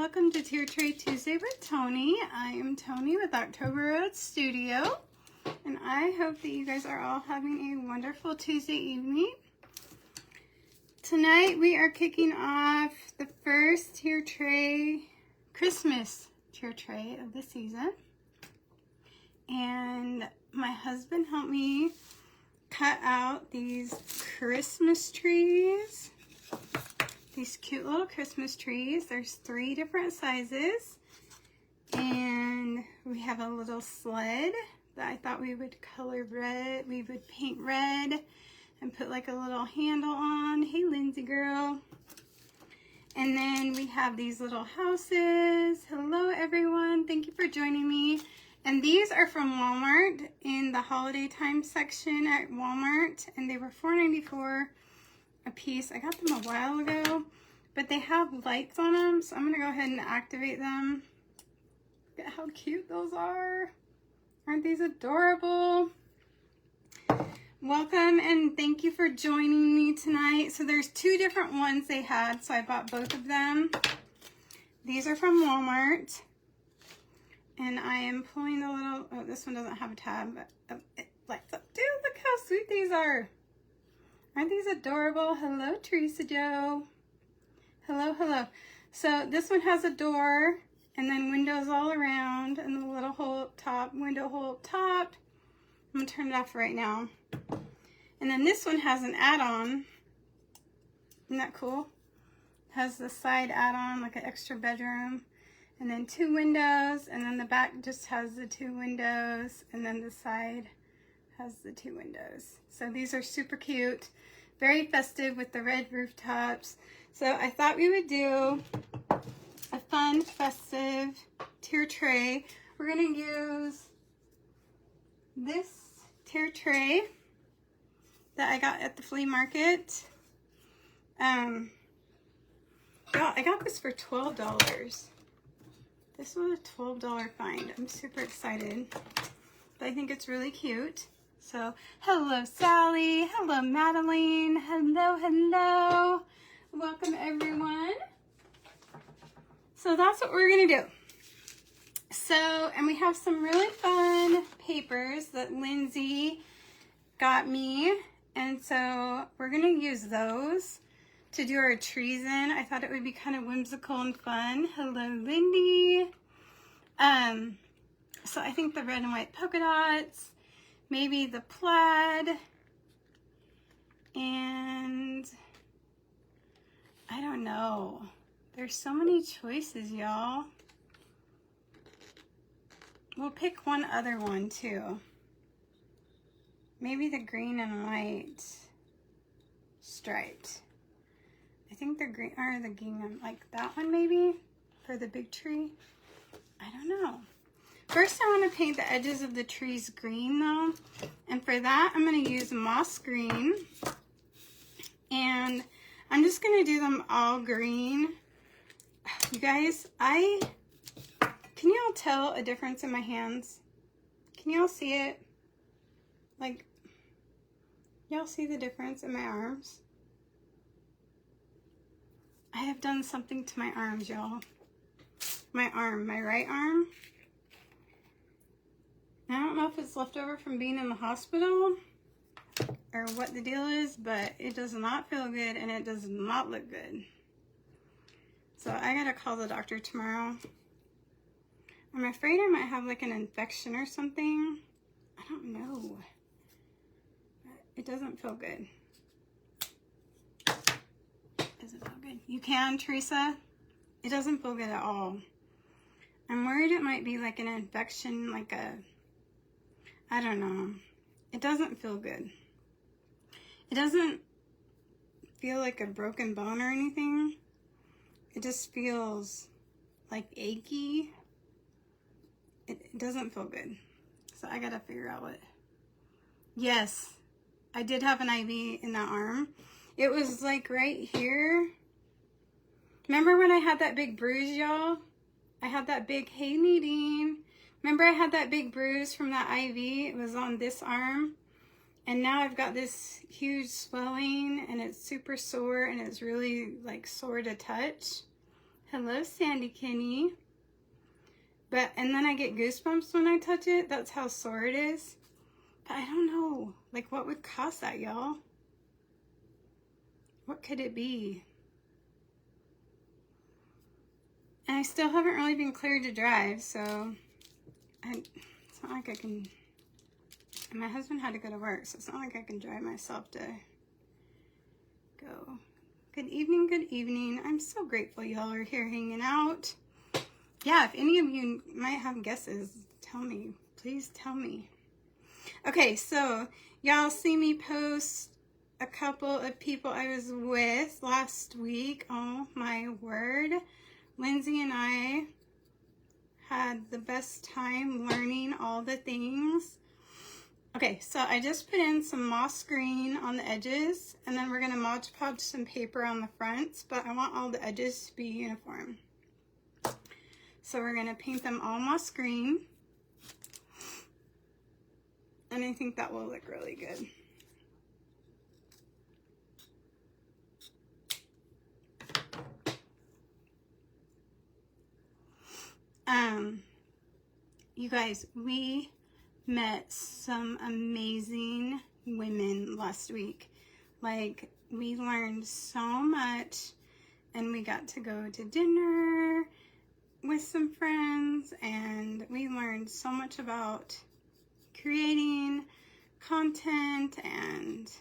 welcome to Tier Tray Tuesday with Tony. I am Tony with October Road Studio, and I hope that you guys are all having a wonderful Tuesday evening. Tonight we are kicking off the first Tier Tray, Christmas Tier Tray of the season. And my husband helped me cut out these Christmas trees. These cute little Christmas trees. There's 3 different sizes. And we have a little sled that I thought we would color red. We would paint red and put like a little handle on. Hey, Lindsay girl. And then we have these little houses. Hello, everyone. Thank you for joining me. And these are from Walmart in the holiday time section at Walmart. And they were $4.94 a piece. I got them a while ago, but they have lights on them, so I'm gonna go ahead and activate them. Look at how cute those are. Aren't these adorable? Welcome and thank you for joining me tonight. So there's 2 different ones they had, so I bought both of them. These are from Walmart, and I am pulling the little, oh, this one doesn't have a tab, but it lights up. Dude, look how sweet these are. Aren't these adorable? Hello, Teresa Joe. Hello, hello. So this one has a door and then windows all around and the little hole up top, window hole up top. I'm gonna turn it off right now. And then this one has an add-on. Isn't that cool? Has the side add-on, like an extra bedroom. And then 2 windows, and then the back just has the 2 windows, and then the side has the 2 windows. So these are super cute, very festive with the red rooftops. So I thought we would do a fun, festive tier tray. We're gonna use this tier tray that I got at the flea market. I got this for $12. This was a $12 find. I'm super excited. But I think it's really cute. So, hello Sally, hello Madeline, hello, hello. Welcome everyone. So that's what we're gonna do. So, and we have some really fun papers that Lindsay got me. And so we're gonna use those to do our trees in. I thought it would be kind of whimsical and fun. Hello Lindy. So I think the red and white polka dots, maybe the plaid, and I don't know. There's so many choices, y'all. We'll pick one other one too. Maybe the green and white striped. I think the green, or the gingham, like that one maybe, for the big tree. I don't know. First, I want to paint the edges of the trees green though. And for that, I'm going to use moss green. And I'm just going to do them all green. You guys, can y'all tell a difference in my hands? Can y'all see it? Like, y'all see the difference in my arms? I have done something to my arms, y'all. My arm, my right arm. I don't know if it's left over from being in the hospital or what the deal is, but it does not feel good and it does not look good. So I gotta call the doctor tomorrow. I'm afraid I might have like an infection or something. I don't know. It doesn't feel good. It doesn't feel good. You can, Teresa? It doesn't feel good at all. I'm worried it might be like an infection, like a, I don't know. It doesn't feel good. It doesn't feel like a broken bone or anything. It just feels like achy. It doesn't feel good. So I gotta figure out what. Yes, I did have an IV in that arm. It was like right here. Remember when I had that big bruise, y'all? I had that big, hey Nadine. Remember I had that big bruise from that IV? It was on this arm. And now I've got this huge swelling and it's super sore and it's really like sore to touch. Hello, Sandy Kinney. And then I get goosebumps when I touch it. That's how sore it is. But I don't know, like, what would cause that, y'all? What could it be? And I still haven't really been cleared to drive, so it's not like I can. And my husband had to go to work, so it's not like I can drive myself to go. Good evening, good evening. I'm so grateful y'all are here hanging out. Yeah, if any of you might have guesses, tell me. Please tell me. Okay, so y'all see me post a couple of people I was with last week. Oh my word. Lindsay and I had the best time learning all the things. Okay, so I just put in some moss green on the edges, and then we're going to Mod Podge some paper on the fronts, but I want all the edges to be uniform. So we're going to paint them all moss green, and I think that will look really good. You guys, we met some amazing women last week. Like, we learned so much, and we got to go to dinner with some friends, and we learned so much about creating content, and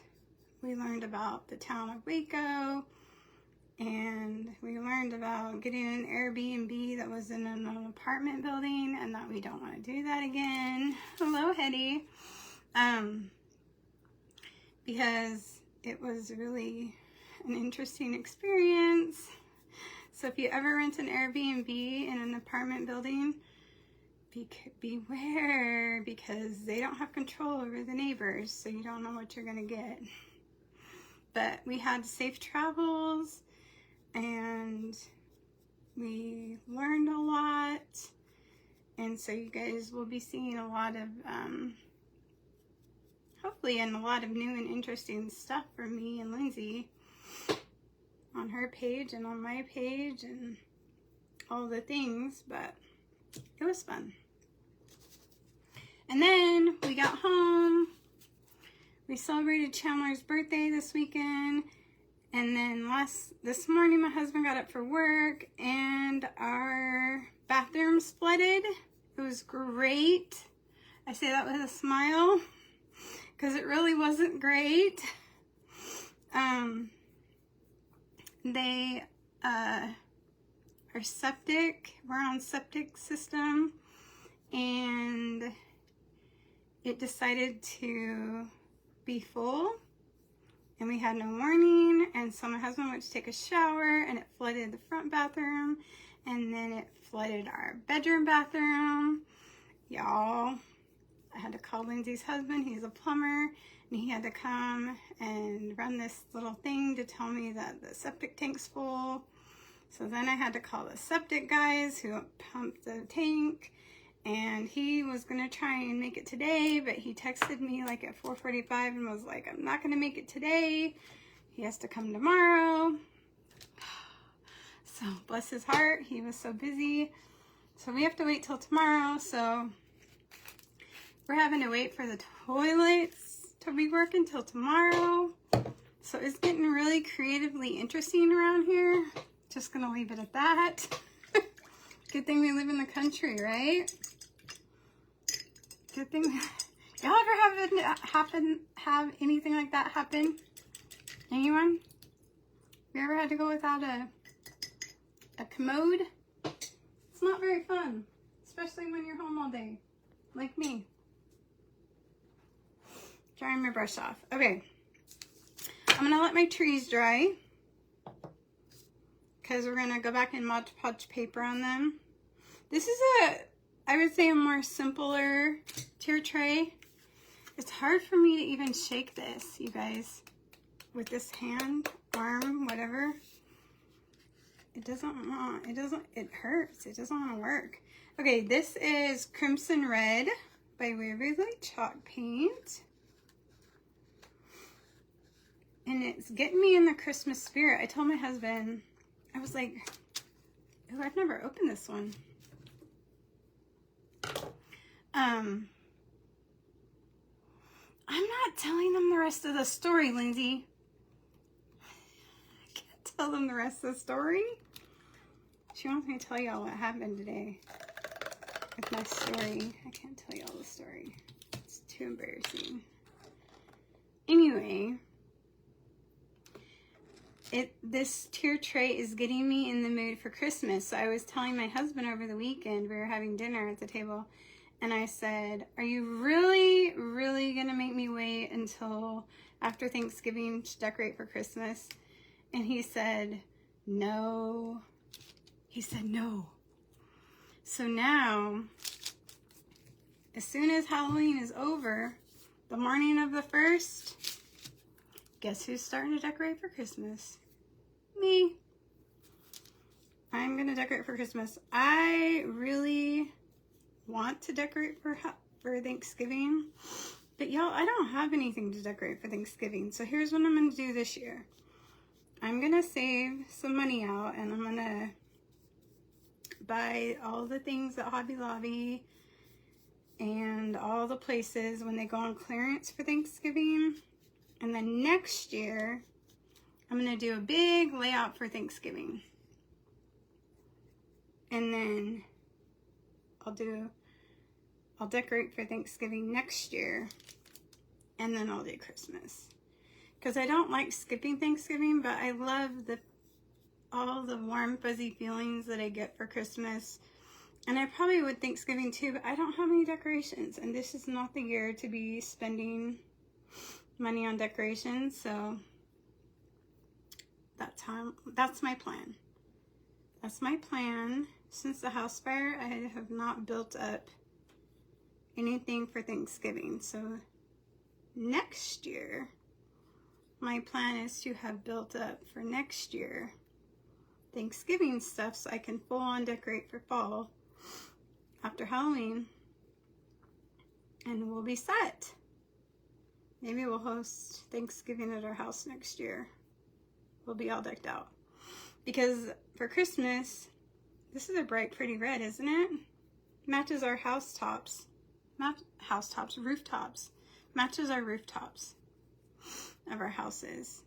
we learned about the town of Waco, and we learned about getting an Airbnb that was in an apartment building, and that we don't want to do that again. Hello, Hetty. Because it was really an interesting experience. So if you ever rent an Airbnb in an apartment building, beware, because they don't have control over the neighbors, so you don't know what you're gonna get. But we had safe travels, and we learned a lot, and so you guys will be seeing a lot of hopefully, and a lot of new and interesting stuff from me and Lindsay on her page and on my page and all the things, but it was fun. And then we got home. We celebrated Chandler's birthday this weekend. And then this morning, my husband got up for work, and our bathroom flooded. It was great. I say that with a smile, because it really wasn't great. They are septic. We're on septic system, and it decided to be full, and we had no warning. And so my husband went to take a shower, and it flooded the front bathroom, and then it flooded our bedroom bathroom. Y'all, I had to call Lindsay's husband. He's a plumber, and he had to come and run this little thing to tell me that the septic tank's full. So then I had to call the septic guys who pumped the tank, and he was gonna try and make it today, but he texted me like at 4:45 and was like, I'm not gonna make it today. He has to come tomorrow. So bless his heart, he was so busy. So we have to wait till tomorrow. So we're having to wait for the toilets to be working till tomorrow. So it's getting really creatively interesting around here. Just gonna leave it at that. Good thing we live in the country, right? Good thing. Y'all ever have anything like that happen? Anyone? You ever had to go without a commode? It's not very fun, especially when you're home all day, like me. Drying my brush off. Okay, I'm gonna let my trees dry, because we're gonna go back and Mod Podge paper on them. This is I would say a more simpler tier tray. It's hard for me to even shake this, you guys, with this hand, arm, whatever. It hurts. It doesn't want to work. Okay, this is Crimson Red by Waverly Chalk Paint. And it's getting me in the Christmas spirit. I told my husband, I was like, Oh, I've never opened this one. I'm not telling them the rest of the story, Lindsay. I can't tell them the rest of the story. She wants me to tell y'all what happened today with my story. I can't tell y'all the story. It's too embarrassing. Anyway, this tier tray is getting me in the mood for Christmas. So I was telling my husband over the weekend, we were having dinner at the table, and I said, are you really, really going to make me wait until after Thanksgiving to decorate for Christmas? And he said, no. He said, no. So now, as soon as Halloween is over, the morning of the 1st, guess who's starting to decorate for Christmas? Me. I'm going to decorate for Christmas. I really want to decorate for Thanksgiving, but y'all, I don't have anything to decorate for Thanksgiving. So here's what I'm going to do this year. I'm going to save some money out, and I'm going to buy all the things at Hobby Lobby and all the places when they go on clearance for Thanksgiving. And then next year, I'm going to do a big layout for Thanksgiving. And then I'll decorate for Thanksgiving next year, and then I'll do Christmas. Because I don't like skipping Thanksgiving, but I love all the warm, fuzzy feelings that I get for Christmas. And I probably would Thanksgiving too, but I don't have any decorations, and this is not the year to be spending money on decorations. So that's my plan. That's my plan. Since the house fire, I have not built up anything for Thanksgiving. So next year, my plan is to have built up for next year Thanksgiving stuff so I can full on decorate for fall after Halloween, and we'll be set. Maybe we'll host Thanksgiving at our house next year. We'll be all decked out. Because for Christmas, this is a bright, pretty red, isn't it? Matches our rooftops. Matches our rooftops of our houses.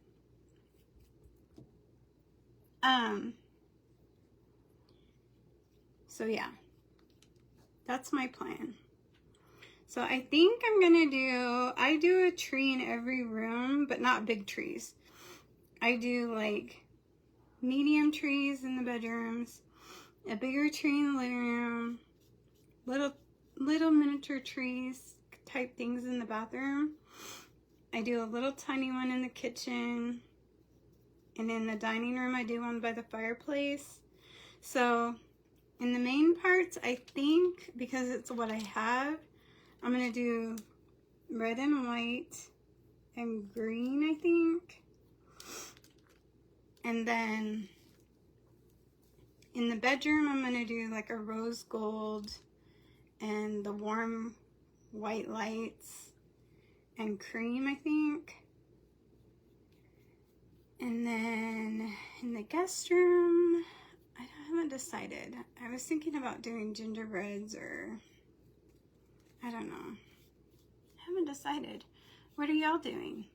So yeah, that's my plan. So I think I do a tree in every room, but not big trees. I do like medium trees in the bedrooms, a bigger tree in the living room, little miniature trees type things in the bathroom. I do a little tiny one in the kitchen, and in the dining room I do one by the fireplace. So in the main parts, I think, because it's what I have, I'm going to do red and white and green, I think. And then in the bedroom, I'm going to do like a rose gold and the warm white lights and cream, I think. And then in the guest room, I haven't decided. I was thinking about doing gingerbreads, or I don't know. I haven't decided. What are y'all doing?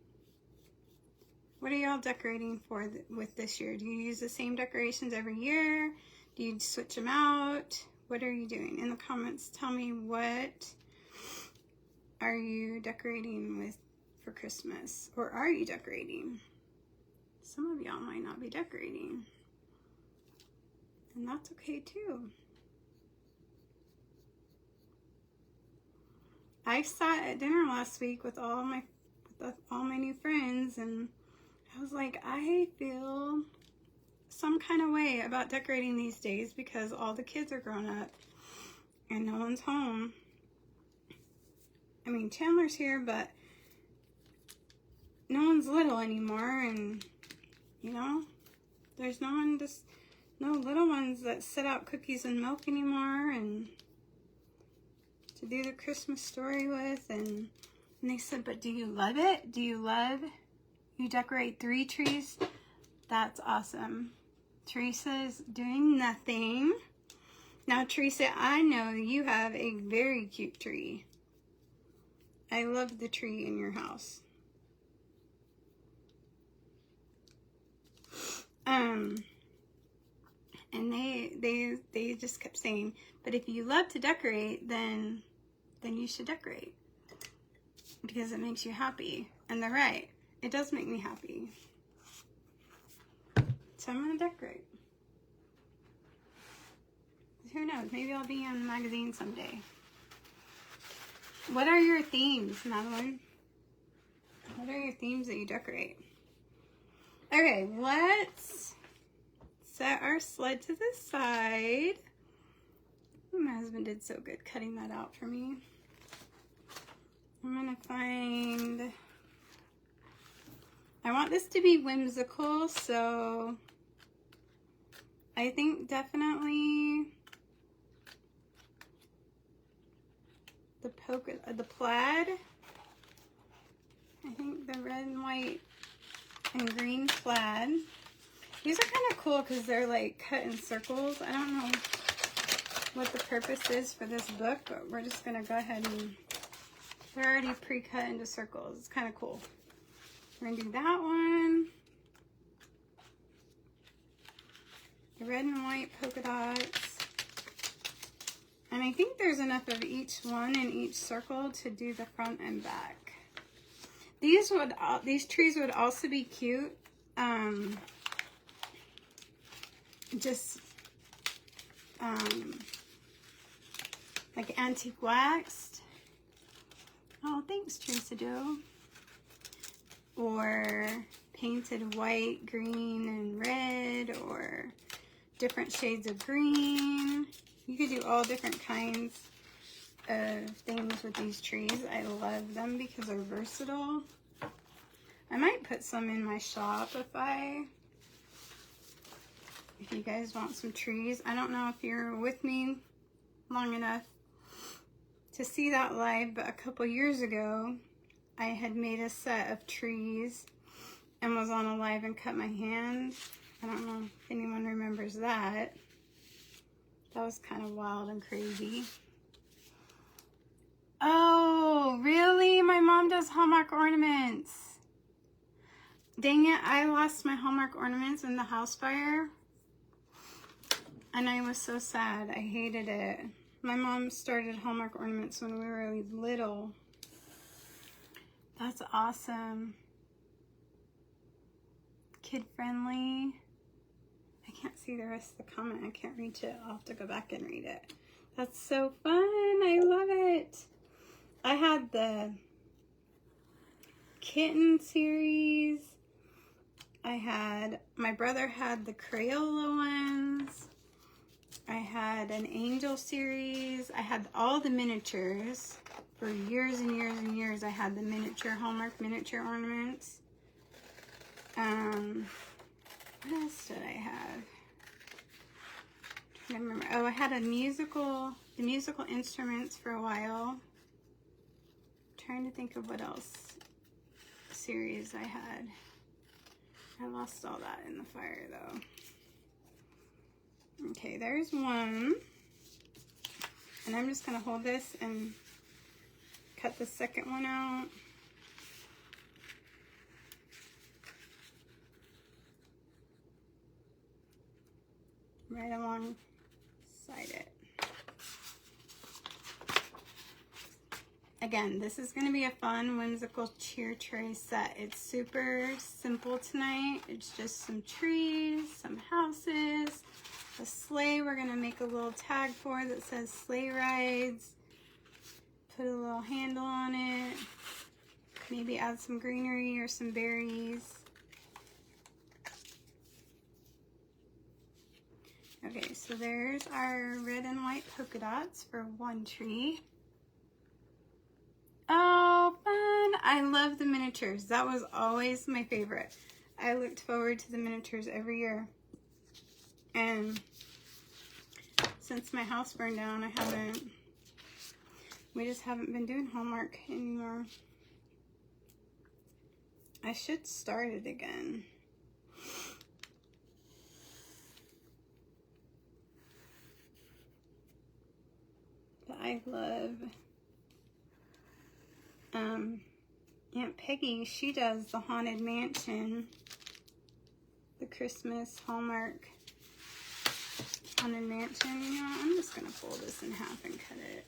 What are y'all decorating for with this year? Do you use the same decorations every year? Do you switch them out? What are you doing? In the comments, tell me, what are you decorating with for Christmas? Or are you decorating? Some of y'all might not be decorating, and that's okay too. I sat at dinner last week with all my new friends, and I was like, I feel some kind of way about decorating these days because all the kids are grown up and no one's home. I mean, Chandler's here, but no one's little anymore, and you know, there's no little ones that sit out cookies and milk anymore and to do the Christmas story with. And they said, but do you love it? Do you love, you decorate 3 trees? That's awesome. Teresa's doing nothing. Now, Teresa, I know you have a very cute tree. I love the tree in your house. And they just kept saying, but if you love to decorate, then you should decorate because it makes you happy. And they're right. It does make me happy. So I'm gonna decorate. Who knows? Maybe I'll be on the magazine someday. What are your themes, Madeline? What are your themes that you decorate? Okay, let's set our sled to the side. Ooh, my husband did so good cutting that out for me. I'm gonna find, I want this to be whimsical, so I think definitely the plaid. I think the red and white and green plaid. These are kind of cool because they're like cut in circles. I don't know what the purpose is for this book, but we're just gonna go ahead and, they're already pre-cut into circles. It's kind of cool. We're gonna do that one. The red and white polka dots. And I think there's enough of each one in each circle to do the front and back. These trees would also be cute. Like antique waxed. Oh, thanks, Teresa Doe. Or painted white, green, and red, or different shades of green. You could do all different kinds of things with these trees. I love them because they're versatile. I might put some in my shop if you guys want some trees. I don't know if you're with me long enough to see that live, but a couple years ago, I had made a set of trees and was on a live and cut my hand. I don't know if anyone remembers that. That was kind of wild and crazy. Oh, really? My mom does Hallmark ornaments. Dang it, I lost my Hallmark ornaments in the house fire. And I was so sad. I hated it. My mom started Hallmark ornaments when we were little. That's awesome. Kid friendly. I can't see the rest of the comment. I can't reach it. I'll have to go back and read it. That's so fun. I love it. I had the kitten series. My brother had the Crayola ones. I had an angel series. I had all the miniatures. For years and years and years, I had the miniature, Hallmark miniature ornaments. What else did I have? I remember. Oh, I had the musical instruments for a while. Trying to think of what else series I had. I lost all that in the fire though. Okay, there's one. And I'm just gonna hold this and cut the second one out. Right alongside it. Again, this is going to be a fun, whimsical cheer tray set. It's super simple tonight. It's just some trees, some houses, a sleigh we're going to make a little tag for that says sleigh rides. Put a little handle on it. Maybe add some greenery or some berries. Okay, so there's our red and white polka dots for one tree. Oh, fun! I love the miniatures. That was always my favorite. I looked forward to the miniatures every year. And since my house burned down, we just haven't been doing Hallmark anymore. I should start it again. I love Aunt Peggy. She does the Haunted Mansion, the Christmas Hallmark Haunted Mansion. You know, I'm just gonna fold this in half and cut it.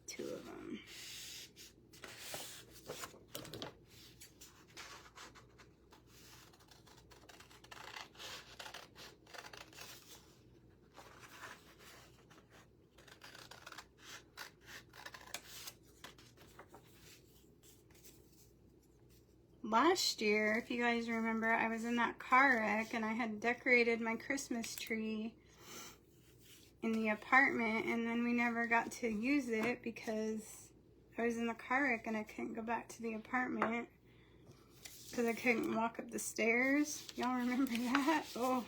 2 of them. Last year, if you guys remember, I was in that car wreck and I had decorated my Christmas tree in the apartment, and then we never got to use it because I was in the car wreck and I couldn't go back to the apartment because I couldn't walk up the stairs. Y'all remember that? Oh,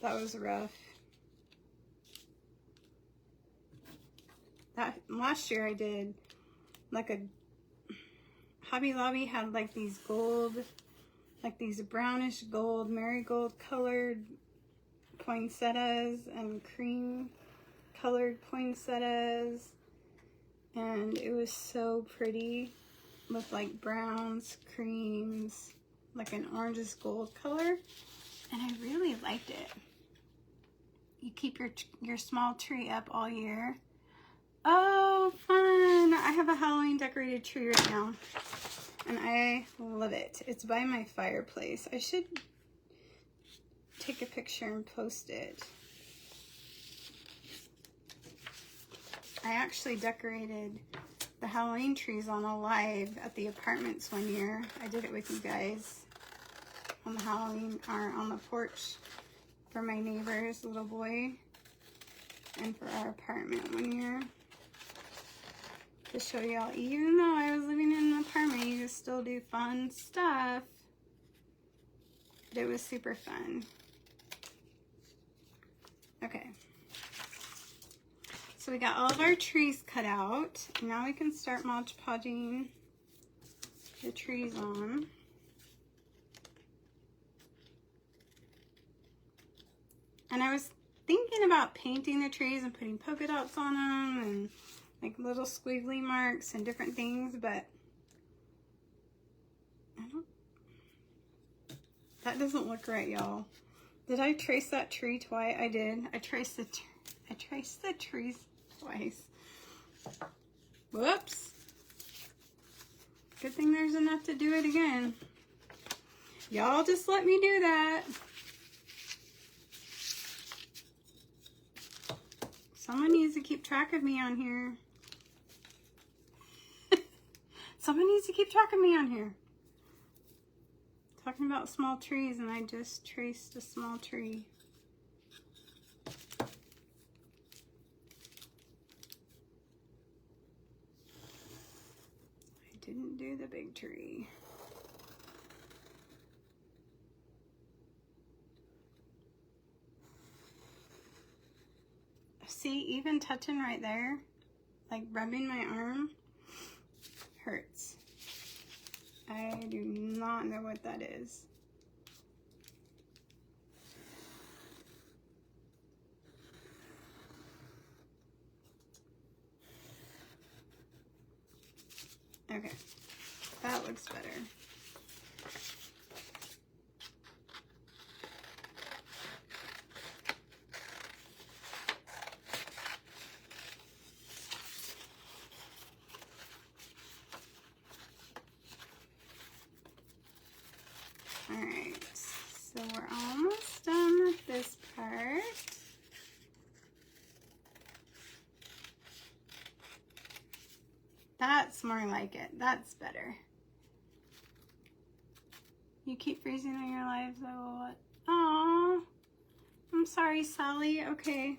that was rough. That last year I did like a Hobby Lobby had like these gold, like these brownish gold, marigold colored poinsettias and cream colored poinsettias, and it was so pretty with like browns, creams, like an oranges gold color, and I really liked it. You keep your small tree up all year. Oh, fun! I have a Halloween decorated tree right now, and I love it. It's by my fireplace. I should take a picture and post it. I actually decorated the Halloween trees on a live at the apartments one year. I did it with you guys on the Halloween, or on the porch for my neighbor's little boy and for our apartment one year. To show y'all, even though I was living in an apartment, you could still do fun stuff. But it was super fun. Okay. So we got all of our trees cut out. Now we can start Mod Podging the trees on. And I was thinking about painting the trees and putting polka dots on them and like little squiggly marks and different things, but that doesn't look right, y'all. Did I trace that tree twice? I did. I traced the trees twice. Whoops. Good thing there's enough to do it again. Y'all just let me do that. Someone needs to keep track of me on here. Someone needs to keep track of me on here. Talking about small trees, and I just traced a small tree. I didn't do the big tree. See, even touching right there, like rubbing my arm, hurts. I do not know what that is. Okay, that looks better. Alright, so we're almost done with this part. That's more like it. That's better. You keep freezing on your lives, I will what? Aww. I'm sorry, Sally. Okay.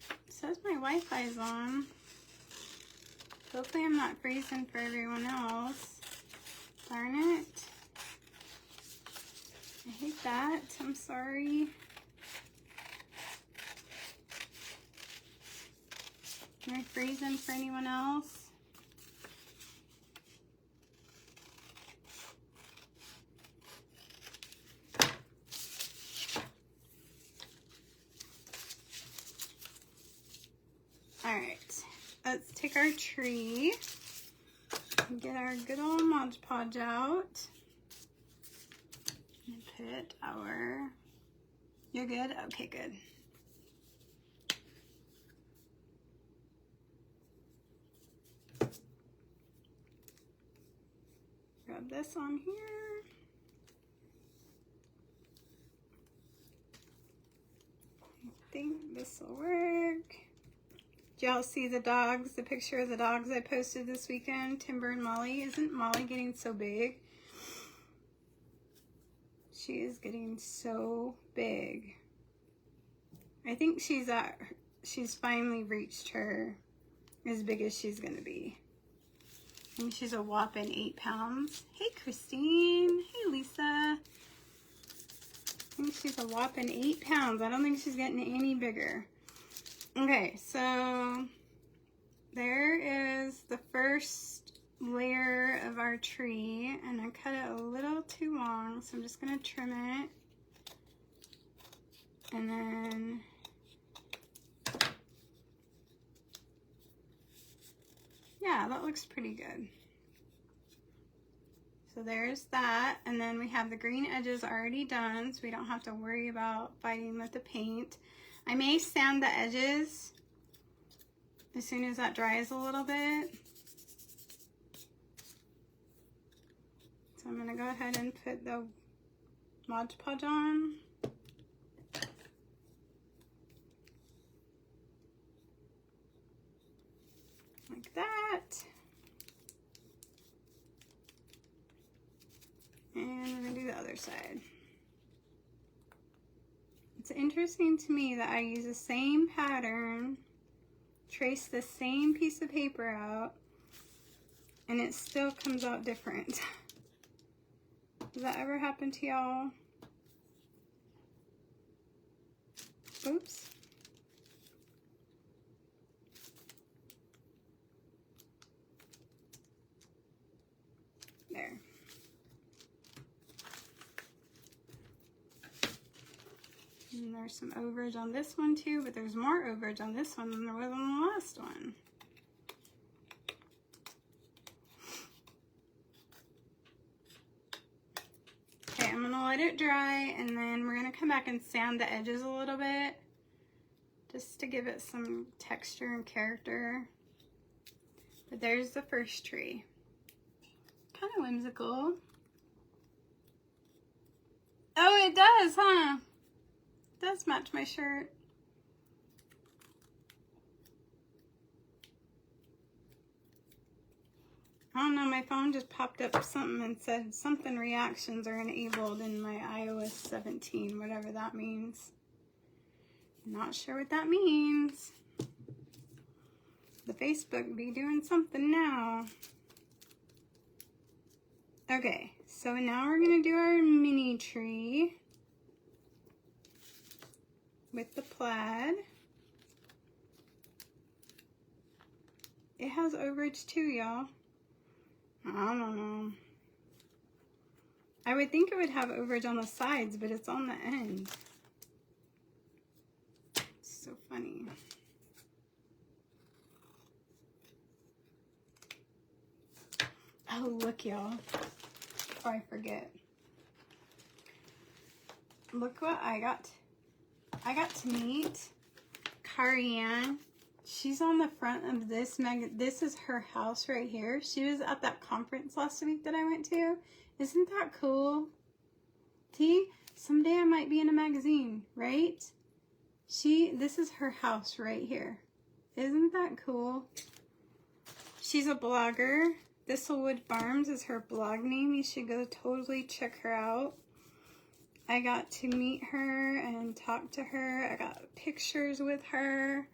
It says my Wi-Fi's on. Hopefully I'm not freezing for everyone else. Darn it. I hate that. I'm sorry. Am I freezing for anyone else? Alright, let's take our tree and get our good old Mod Podge out. And put our... You're good? Okay, good. Grab this on here. I think this will work. Did y'all see the dogs, the picture of the dogs I posted this weekend? Timber and Molly. Isn't Molly getting so big? She is getting so big. I think she's finally reached her as big as she's gonna be. I think she's a whopping 8 pounds. Hey Christine, hey Lisa. I think she's a whopping 8 pounds. I don't think she's getting any bigger. Okay, so there is the first layer of our tree, and I cut it a little too long, so I'm just gonna trim it. And then yeah, that looks pretty good. So there's that, and then we have the green edges already done, so we don't have to worry about fighting with the paint. I may sand the edges as soon as that dries a little bit. So I'm gonna go ahead and put the Mod Podge on. Like that. And we're gonna do the other side. It's interesting to me that I use the same pattern, trace the same piece of paper out, and it still comes out different. Does that ever happen to y'all? Oops. There. And there's some overage on this one too, but there's more overage on this one than there was on the last one. Okay, I'm gonna let it dry, and then we're gonna come back and sand the edges a little bit just to give it some texture and character. But there's the first tree. Kind of whimsical. Oh, it does, huh? It does match my shirt. I don't know, my phone just popped up something and said something reactions are enabled in my iOS 17, whatever that means. Not sure what that means. The Facebook be doing something now. Okay, so now we're gonna do our mini tree with the plaid. It has overage too, y'all. I don't know. I would think it would have overage on the sides, but it's on the end. It's so funny. Oh, look, y'all. Before I forget. Look what I got. I got to meet Carianne. She's on the front of this this is her house right here. She was at that conference last week that I went to. Isn't that cool? See, someday I might be in a magazine, right? This is her house right here. Isn't that cool? She's a blogger. Thistlewood Farms is her blog name. You should go totally check her out. I got to meet her and talk to her. I got pictures with her.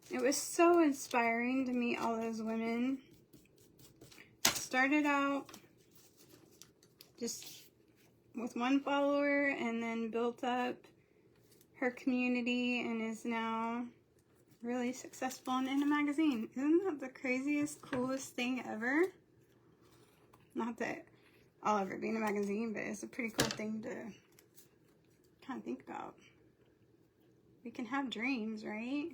It was so inspiring to meet all those women. Started out just with one follower and then built up her community and is now really successful and in a magazine. Isn't that the craziest, coolest thing ever? Not that I'll ever be in a magazine, but it's a pretty cool thing to kind of think about. We can have dreams, right?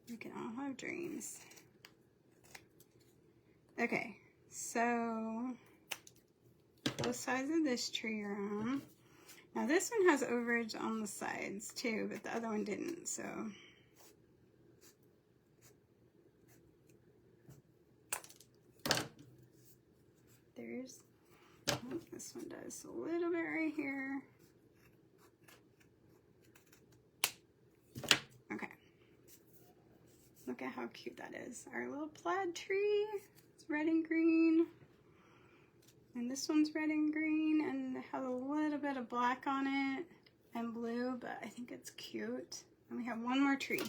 We can all have dreams. Okay, so both sides of this tree are on. Now this one has overage on the sides too, but the other one didn't, so. There's, oh, this one does a little bit right here. Okay. Look at how cute that is. Our little plaid tree. It's red and green. And this one's red and green and it has a little bit of black on it and blue, but I think it's cute. And we have one more tree.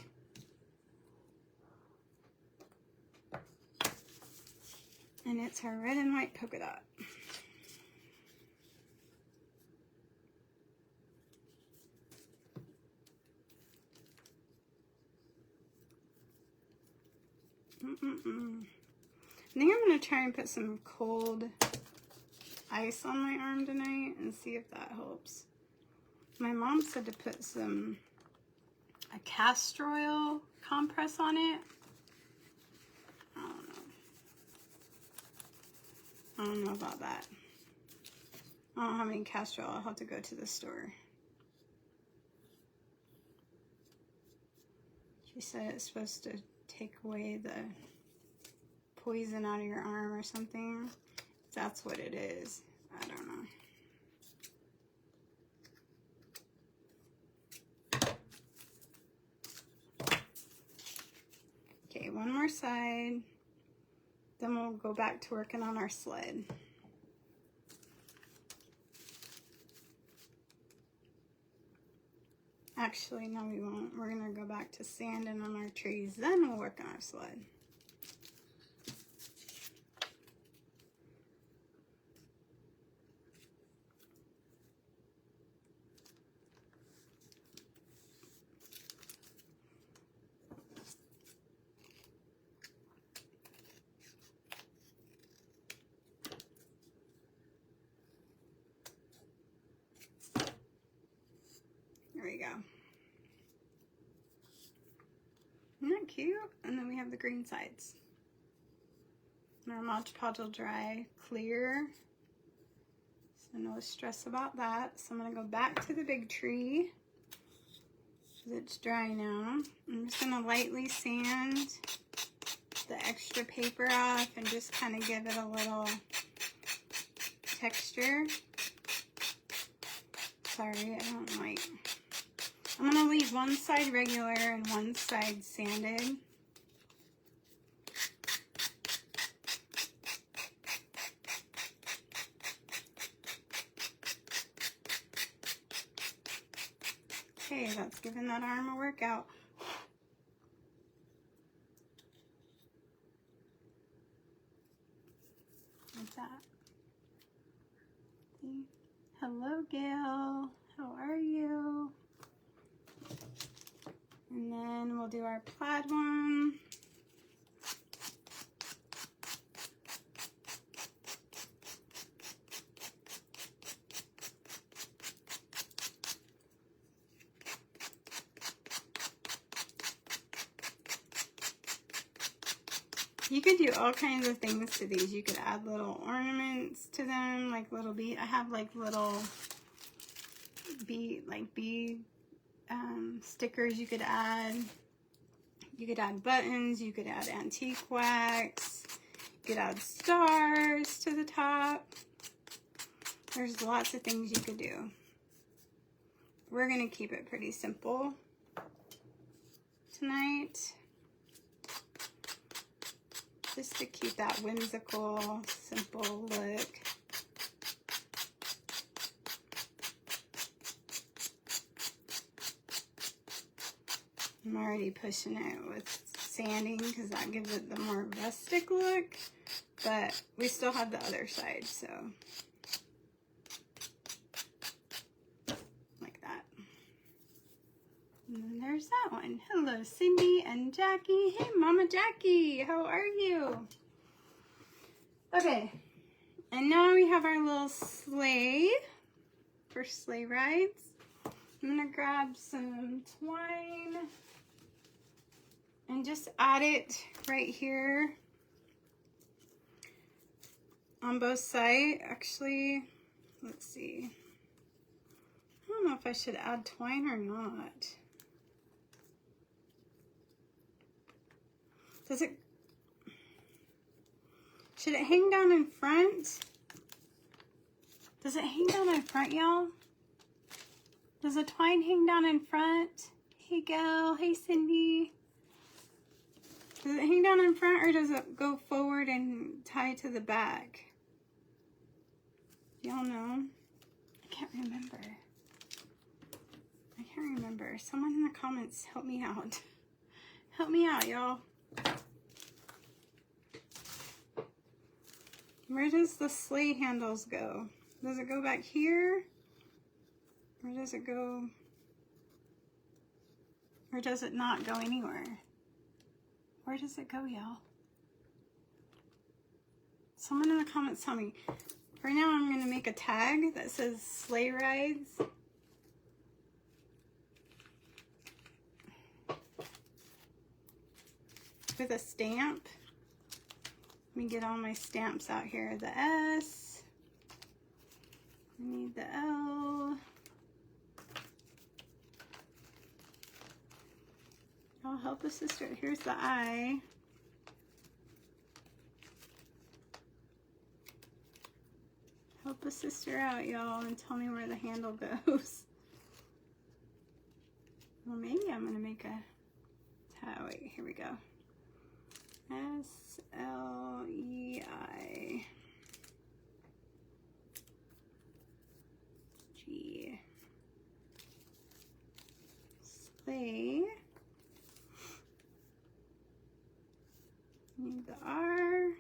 And it's our red and white polka dot. I think I'm going to try and put some cold ice on my arm tonight and see if that helps. My mom said to put a castor oil compress on it. I don't know about that. I don't have any castor oil. I'll have to go to the store. She said it's supposed to take away the poison out of your arm or something. That's what it is. I don't know. Okay, one more side. Then we'll go back to working on our sled. Actually, no, we won't. We're gonna go back to sanding on our trees. Then we'll work on our sled. There we go. Isn't that cute? And then we have the green sides. And our Mod Podge will dry clear. So no stress about that. So I'm going to go back to the big tree. Because it's dry now. I'm just going to lightly sand the extra paper off and just kind of give it a little texture. Sorry, I don't like... I'm going to leave one side regular and one side sanded. Okay, that's giving that arm a workout. What's that? See? Hello, Gail. How are you? And then we'll do our plaid one. You could do all kinds of things to these. You could add little ornaments to them, like little bead. I have like little bead stickers you could add. You could add buttons. You could add antique wax. You could add stars to the top. There's lots of things you could do. We're gonna keep it pretty simple tonight, just to keep that whimsical, simple look. I'm already pushing it with sanding because that gives it the more rustic look, but we still have the other side, so like that. And then there's that one. Hello, Cindy and Jackie. Hey, Mama Jackie, how are you? Okay, and now we have our little sleigh for sleigh rides. I'm gonna grab some twine. And just add it right here on both sides. Actually, let's see. I don't know if I should add twine or not. Does it, should it hang down in front? Does it hang down in front, y'all? Does the twine hang down in front? Hey, Gail. Hey, Cindy. Does it hang down in front or does it go forward and tie to the back? Y'all know? I can't remember. I can't remember. Someone in the comments help me out. Help me out, y'all. Where does the sleigh handles go? Does it go back here? Or does it go... Or does it not go anywhere? Where does it go, y'all? Someone in the comments tell me. Right now I'm going to make a tag that says sleigh rides. With a stamp. Let me get all my stamps out here. The S. I need the L. I'll help a sister. Here's the I. Help a sister out, y'all, and tell me where the handle goes. Well, maybe I'm going to make a... Oh, wait, here we go. S-L-E-I. G. Sleigh. Need the R.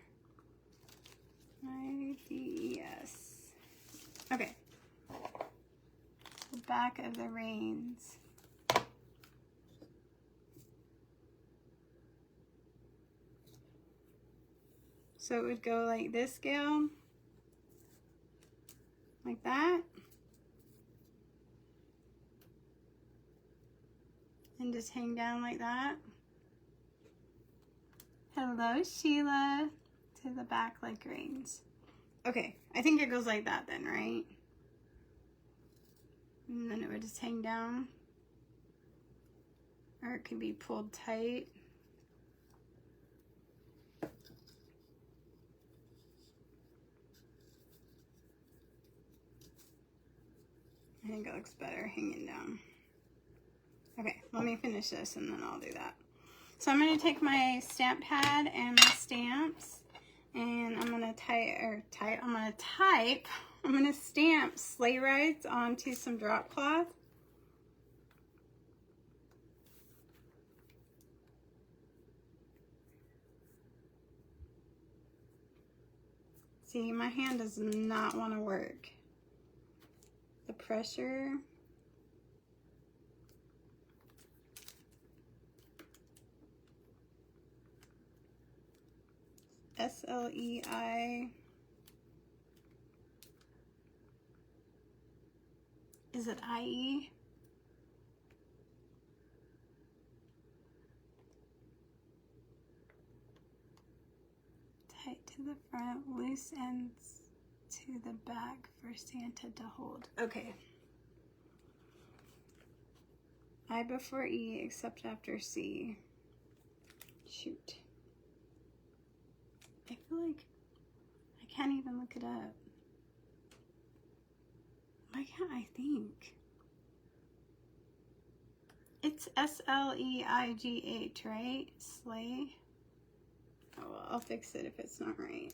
I-D-E-S. Okay. The back of the reins. So it would go like this, Gail. Like that. And just hang down like that. Hello, Sheila. To the back like reins. Okay, I think it goes like that then, right? And then it would just hang down. Or it could be pulled tight. I think it looks better hanging down. Okay, let me finish this and then I'll do that. So I'm going to take my stamp pad and my stamps and I'm going to I'm going to stamp sleigh rides onto some drop cloth. See, my hand does not want to work. The pressure. S-L-E-I. Is it I-E? Tight to the front, loose ends to the back for Santa to hold. Okay. I before E except after C. Shoot. I feel like I can't even look it up. Why can't I think? It's S-L-E-I-G-H, right? Sleigh. Oh, well, I'll fix it if it's not right.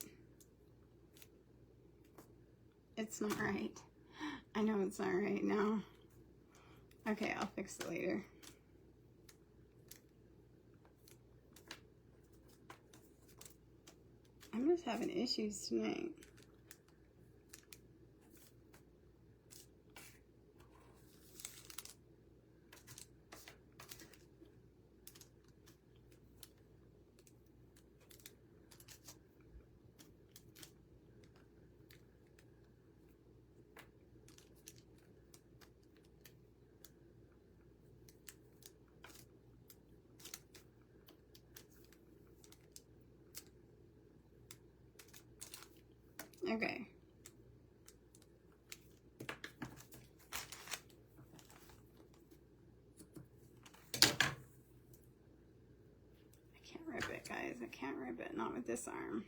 It's not right. I know it's not right now. Okay, I'll fix it later. I'm just having issues tonight. Okay. I can't rip it, guys. I can't rip it. Not with this arm.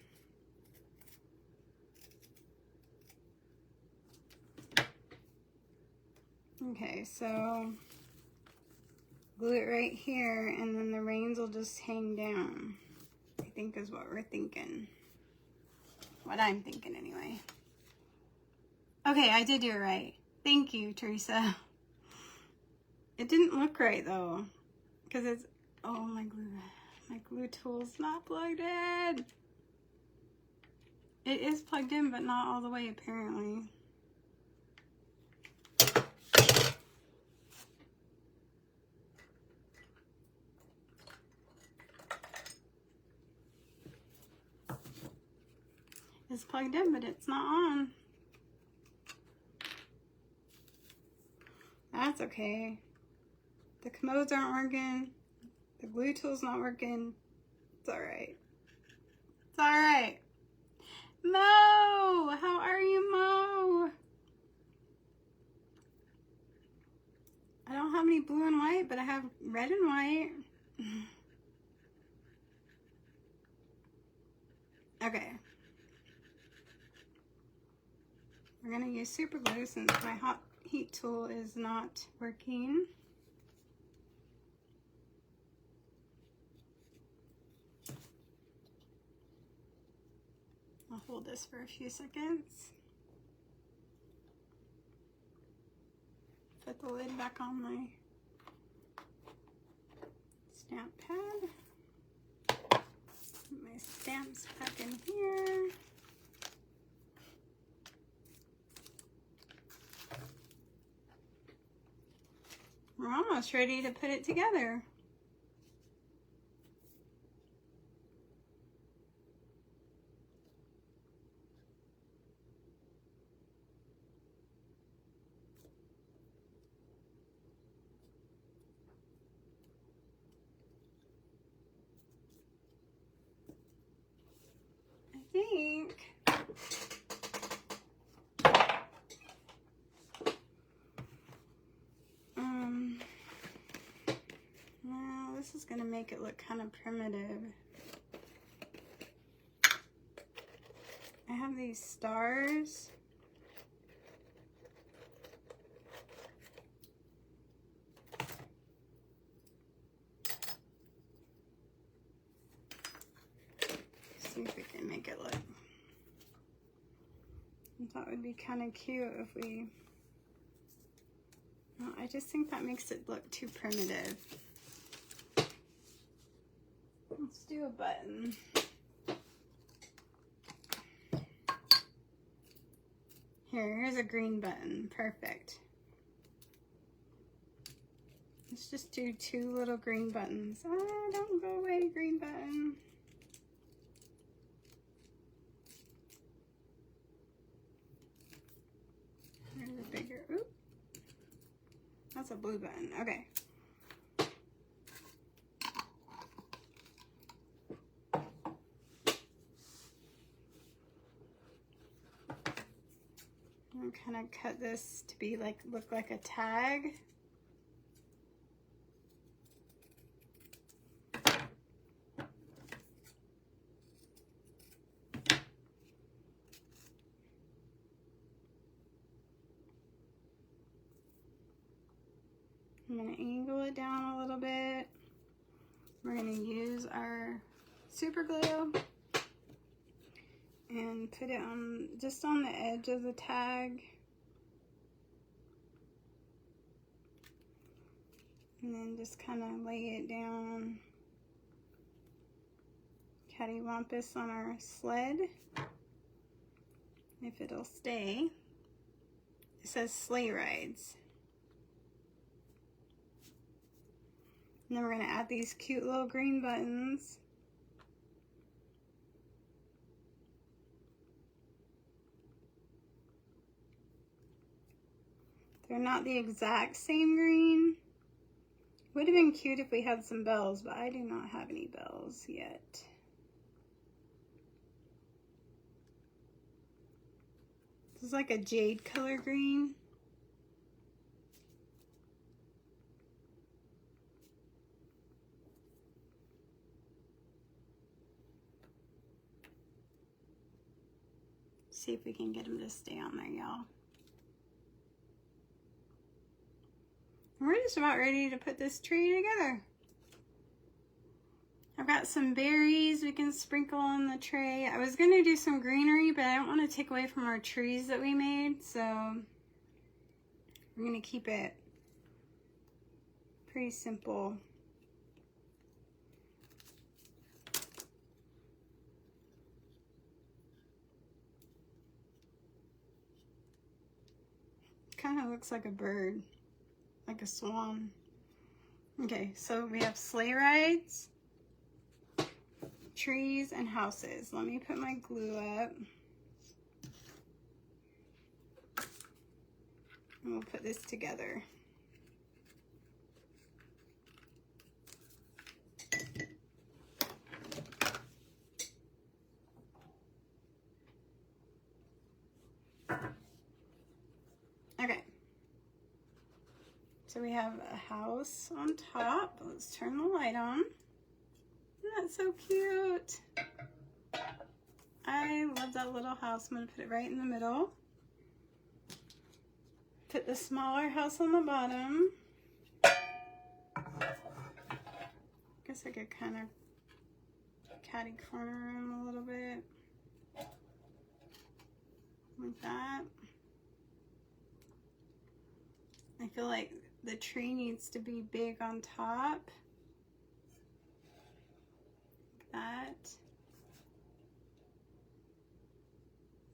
Okay, so glue it right here, and then the reins will just hang down, I think is what we're thinking. What I'm thinking, anyway. Okay, I did do it right. Thank you, Teresa. It didn't look right, though, because it's... Oh, my glue tool's not plugged in. It is plugged in, but not all the way, apparently. It's plugged in, but it's not on. That's okay. The commodes aren't working. The glue tool's not working. It's alright. It's alright. Mo! How are you, Mo? I don't have any blue and white, but I have red and white. Okay. We're gonna use super glue since my hot heat tool is not working. I'll hold this for a few seconds. Put the lid back on my stamp pad. Put my stamps back in here. We're almost ready to put it together. I think. Well, this is gonna make it look kind of primitive. I have these stars. See if we can make it look. I thought it would be kind of cute if we... No, I just think that makes it look too primitive. Let's do a button. Here's a green button. Perfect. Let's just do 2 little green buttons. Oh, don't go away, green button. Here's a bigger, oop. That's a blue button, okay. I'm kind of cut this to be like, look like a tag. I'm going to angle it down a little bit. We're going to use our super glue and put it on just on the edge of the tag. And then just kind of lay it down cattywampus on our sled. If it'll stay. It says sleigh rides. And then we're going to add these cute little green buttons. They're not the exact same green. Would have been cute if we had some bells, but I do not have any bells yet. This is like a jade color green. See if we can get them to stay on there, y'all. We're just about ready to put this tree together. I've got some berries we can sprinkle on the tray. I was gonna do some greenery, but I don't want to take away from our trees that we made, so I'm gonna keep it pretty simple. Kind of looks like a bird, like a swan. Okay, so we have sleigh rides, trees, and houses. Let me put my glue up. And we'll put this together. Okay. So we have a house on top. Let's turn the light on. Isn't that so cute? I love that little house. I'm going to put it right in the middle. Put the smaller house on the bottom. Guess I could kind of catty corner him a little bit. Like that. I feel like the tree needs to be big on top. Like that.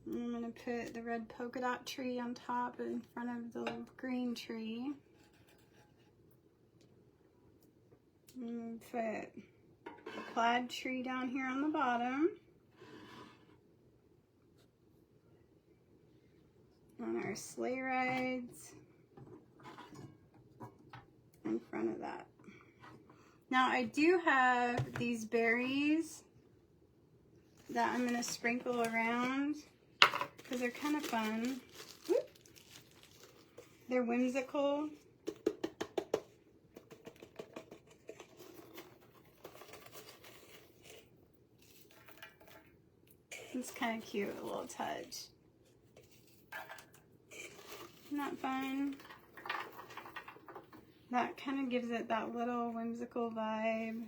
I'm going to put the red polka dot tree on top in front of the green tree. And put the plaid tree down here on the bottom. On our sleigh rides in front of that. Now I do have these berries that I'm going to sprinkle around because they're kind of fun. Whoop. They're whimsical. It's kind of cute, a little touch. Isn't that fun? That kind of gives it that little whimsical vibe.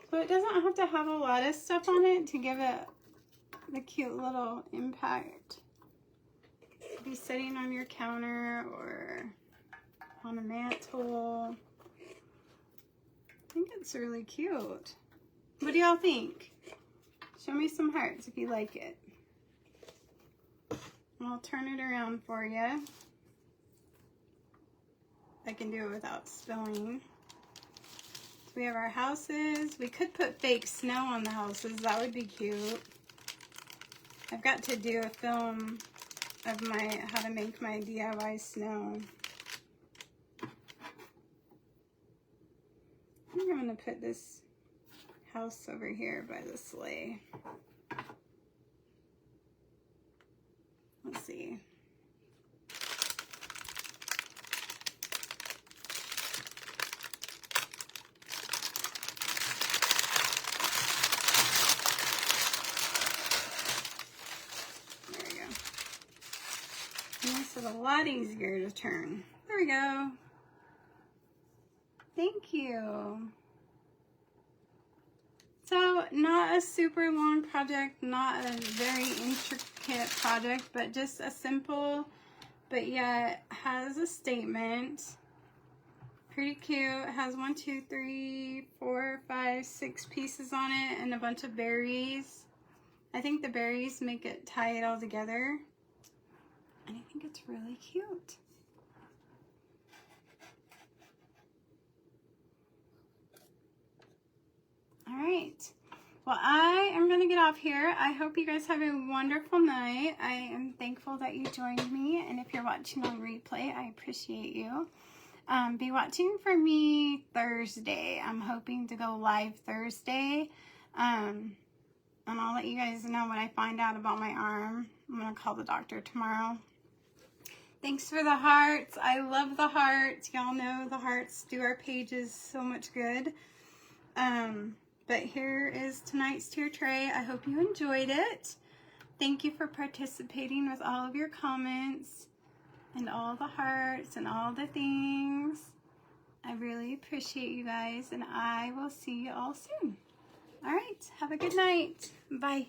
So it doesn't have to have a lot of stuff on it to give it the cute little impact. Be sitting on your counter or on a mantle. I think it's really cute. What do y'all think? Show me some hearts if you like it. I'll turn it around for you. I can do it without spilling. So we have our houses. We could put fake snow on the houses. That would be cute. I've got to do a film of how to make my DIY snow. I think I'm going to put this house over here by the sleigh. Let's see. There we go. And this is a lot easier to turn. There we go. Thank you. So, not a super long project, not a very intricate project, but just a simple, but yet has a statement. Pretty cute. It has 1, 2, 3, 4, 5, 6 pieces on it and a bunch of berries. I think the berries make it tie it all together. And I think it's really cute. All right. Well, I am going to get off here. I hope you guys have a wonderful night. I am thankful that you joined me. And if you're watching on replay, I appreciate you. Be watching for me Thursday. I'm hoping to go live Thursday. And I'll let you guys know when I find out about my arm. I'm going to call the doctor tomorrow. Thanks for the hearts. I love the hearts. Y'all know the hearts do our pages so much good. But here is tonight's tier tray. I hope you enjoyed it. Thank you for participating with all of your comments and all the hearts and all the things. I really appreciate you guys, and I will see you all soon. All right, have a good night. Bye.